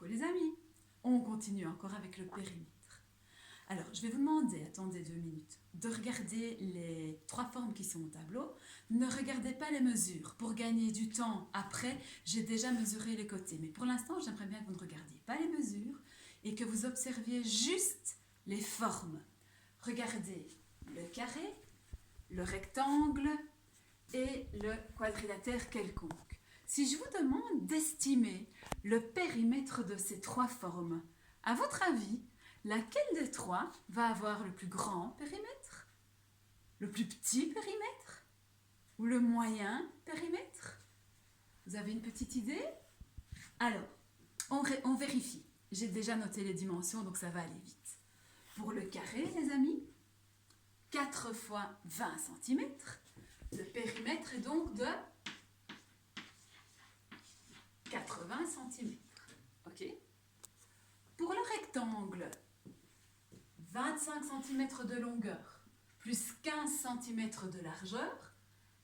les amis, on continue encore avec le périmètre. Alors, je vais vous demander, attendez 2 minutes, de regarder les 3 formes qui sont au tableau. Ne regardez pas les mesures. Pour gagner du temps, après, j'ai déjà mesuré les côtés. Mais pour l'instant, j'aimerais bien que vous ne regardiez pas les mesures et que vous observiez juste les formes. Regardez le carré, le rectangle et le quadrilatère quelconque. Si je vous demande d'estimer le périmètre de ces 3 formes, à votre avis, laquelle des 3 va avoir le plus grand périmètre, le plus petit périmètre ou le moyen périmètre? Vous avez une petite idée? Alors, on vérifie. J'ai déjà noté les dimensions, donc ça va aller vite. Pour le carré, les amis, 4 fois 20 cm. Le périmètre est donc de 80 cm. OK? Pour le rectangle, 25 cm de longueur plus 15 cm de largeur,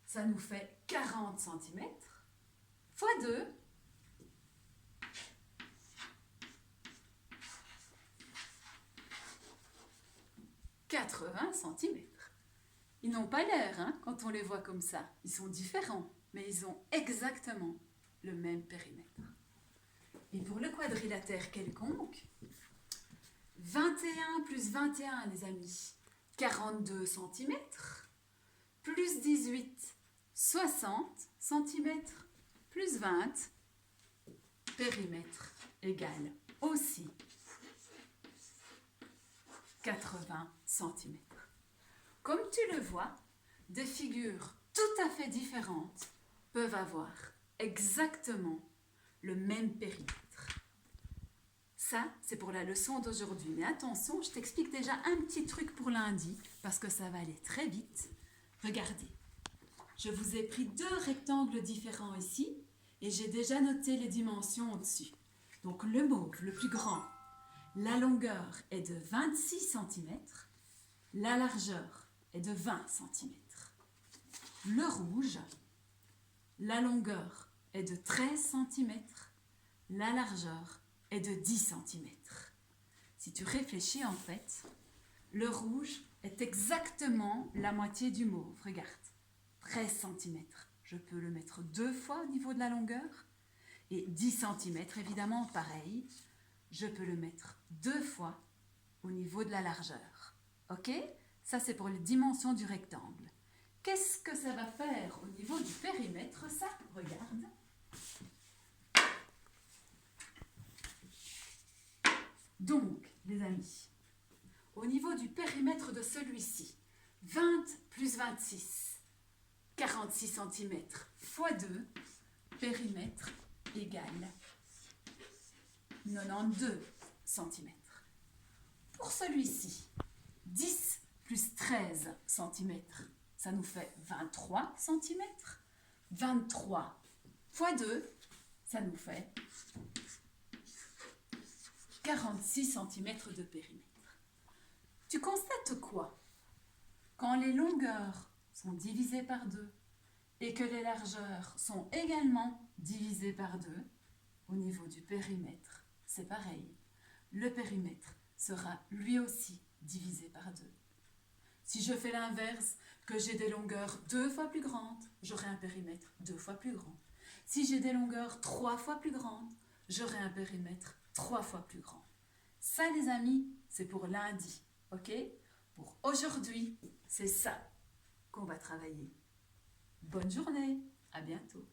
ça nous fait 40 cm, fois 2, « 80 cm. Ils n'ont pas l'air, hein, quand on les voit comme ça. Ils sont différents, mais ils ont exactement le même périmètre. Et pour le quadrilatère quelconque, 21 plus 21, les amis, 42 cm, plus 18, 60 cm, plus 20, périmètre égal aussi 80 cm. Comme tu le vois, des figures tout à fait différentes peuvent avoir exactement le même périmètre. Ça, c'est pour la leçon d'aujourd'hui. Mais attention, je t'explique déjà un petit truc pour lundi, parce que ça va aller très vite. Regardez, je vous ai pris 2 rectangles différents ici, et j'ai déjà noté les dimensions au-dessus. Donc le mauve, le plus grand, la longueur est de 26 cm, la largeur est de 20 cm. Le rouge, la longueur est de 13 cm, la largeur est de 10 cm. Si tu réfléchis en fait, le rouge est exactement la moitié du mauve. Regarde, 13 cm. Je peux le mettre 2 fois au niveau de la longueur. Et 10 cm, évidemment, pareil. Je peux le mettre 2 fois au niveau de la largeur. Ok? Ça, c'est pour les dimensions du rectangle. Qu'est-ce que ça va faire au niveau du périmètre, ça? Regarde. Donc, les amis, au niveau du périmètre de celui-ci, 20 plus 26, 46 cm fois 2, périmètre égal 92 cm. Pour celui-ci, 10 plus 13 cm, ça nous fait 23 cm. 23 fois 2, ça nous fait 46 cm de périmètre. Tu constates quoi? Quand les longueurs sont divisées par 2 et que les largeurs sont également divisées par 2, au niveau du périmètre, c'est pareil. Le périmètre sera lui aussi divisé par 2. Si je fais l'inverse, que j'ai des longueurs 2 fois plus grandes, j'aurai un périmètre 2 fois plus grand. Si j'ai des longueurs 3 fois plus grandes, j'aurai un périmètre 3 fois plus grand. Ça, les amis, c'est pour lundi, ok? Pour aujourd'hui, c'est ça qu'on va travailler. Bonne journée, à bientôt.